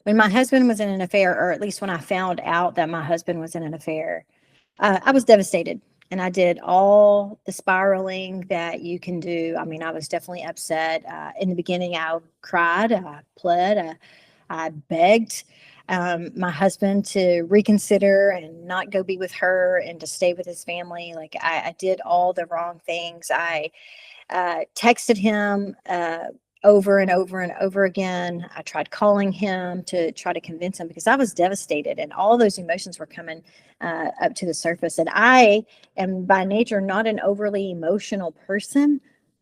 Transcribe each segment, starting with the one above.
When my husband was in an affair, or at least when I found out that my husband was in an affair, I was devastated. And I did all the spiraling that you can do. I mean, I was definitely upset. In the beginning, I cried, I pled, I begged my husband to reconsider and not go be with her and to stay with his family. Like I did all the wrong things. I texted him over and over and over again. I tried calling him to try to convince him because I was devastated and all those emotions were coming up to the surface. And I am by nature not an overly emotional person,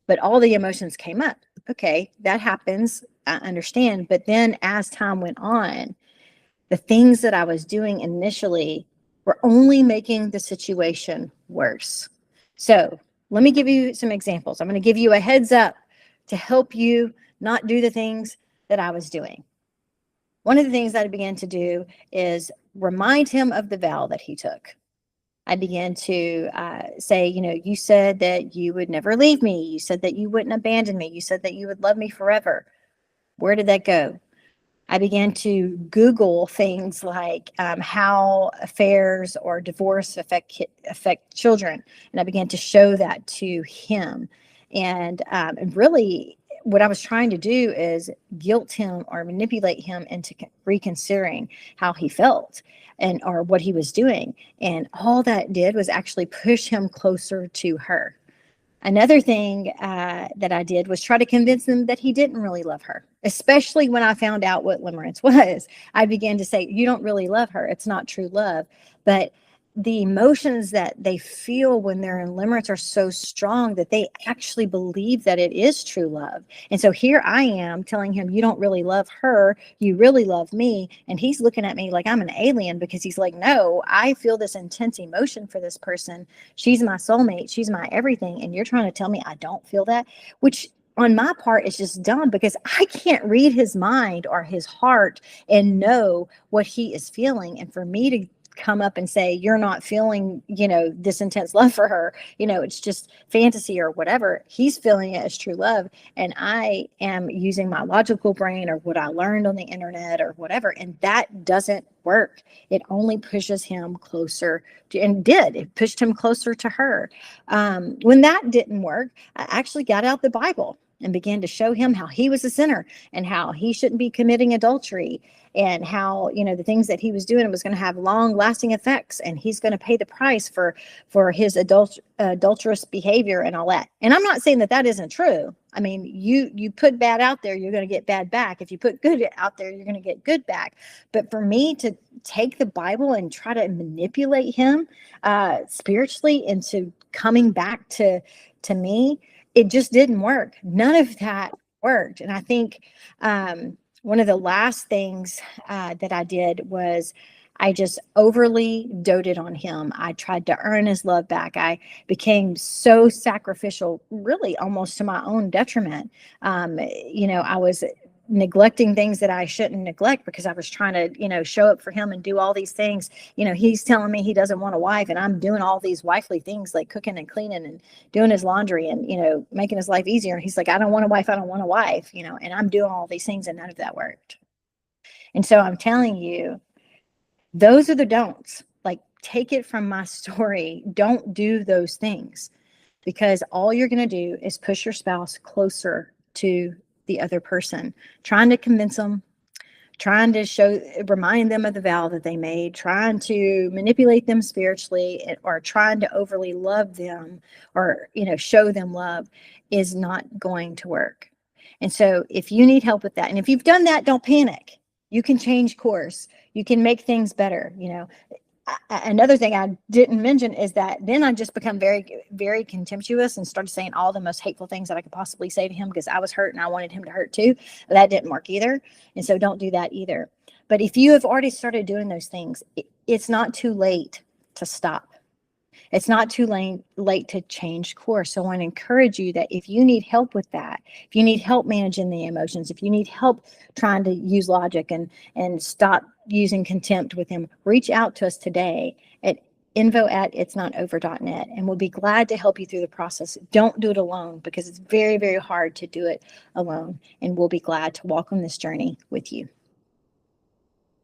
but all the emotions came up. Okay, that happens. I understand. But then as time went on, the things that I was doing initially were only making the situation worse. So let me give you some examples. I'm going to give you a heads up to help you not do the things that I was doing. One of the things that I began to do is remind him of the vow that he took. I began to say, you said that you would never leave me. You said that you wouldn't abandon me. You said that you would love me forever. Where did that go? I began to Google things like how affairs or divorce affect children, and I began to show that to him. And really, what I was trying to do is guilt him or manipulate him into reconsidering how he felt and or what he was doing. And all that did was actually push him closer to her. Another thing that I did was try to convince them that he didn't really love her, especially when I found out what limerence was. I began to say, you don't really love her. It's not true love. But the emotions that they feel when they're in limerence are so strong that they actually believe that it is true love. And so here I am telling him, you don't really love her. You really love me. And he's looking at me like I'm an alien because he's like, no, I feel this intense emotion for this person. She's my soulmate. She's my everything. And you're trying to tell me I don't feel that, which on my part is just dumb because I can't read his mind or his heart and know what he is feeling. And for me to come up and say you're not feeling this intense love for her, it's just fantasy or whatever, he's feeling it as true love, and I am using my logical brain or what I learned on the internet or whatever, and that doesn't work. It only pushes him closer to, and it pushed him closer to her. When that didn't work, I actually got out the Bible and began to show him how he was a sinner and how he shouldn't be committing adultery, and how the things that he was doing was going to have long lasting effects, and he's going to pay the price for his adulterous behavior and all that. And I'm not saying that isn't true. I mean, you put bad out there, you're going to get bad back. If you put good out there, you're going to get good back. But for me to take the Bible and try to manipulate him spiritually into coming back to me, it just didn't work. None of that worked. And I think one of the last things that I did was I just overly doted on him. I tried to earn his love back. I became so sacrificial, really almost to my own detriment. I was neglecting things that I shouldn't neglect because I was trying to, show up for him and do all these things. He's telling me he doesn't want a wife, and I'm doing all these wifely things like cooking and cleaning and doing his laundry and, making his life easier. And he's like, I don't want a wife. I don't want a wife, and I'm doing all these things and none of that worked. And so I'm telling you, those are the don'ts. Like, take it from my story. Don't do those things, because all you're going to do is push your spouse closer to the other person, trying to convince them, trying to remind them of the vow that they made, trying to manipulate them spiritually, or trying to overly love them or, show them love is not going to work. And so if you need help with that, and if you've done that, don't panic. You can change course. You can make things better. Another thing I didn't mention is that then I just become very, very contemptuous and started saying all the most hateful things that I could possibly say to him because I was hurt and I wanted him to hurt too. That didn't work either. And so don't do that either. But if you have already started doing those things, it's not too late to stop. It's not too late to change course. So I want to encourage you that if you need help with that, if you need help managing the emotions, if you need help trying to use logic and stop using contempt with him, reach out to us today at info@itsnotover.net, and we'll be glad to help you through the process. Don't do it alone, because it's very, very hard to do it alone. And we'll be glad to walk on this journey with you.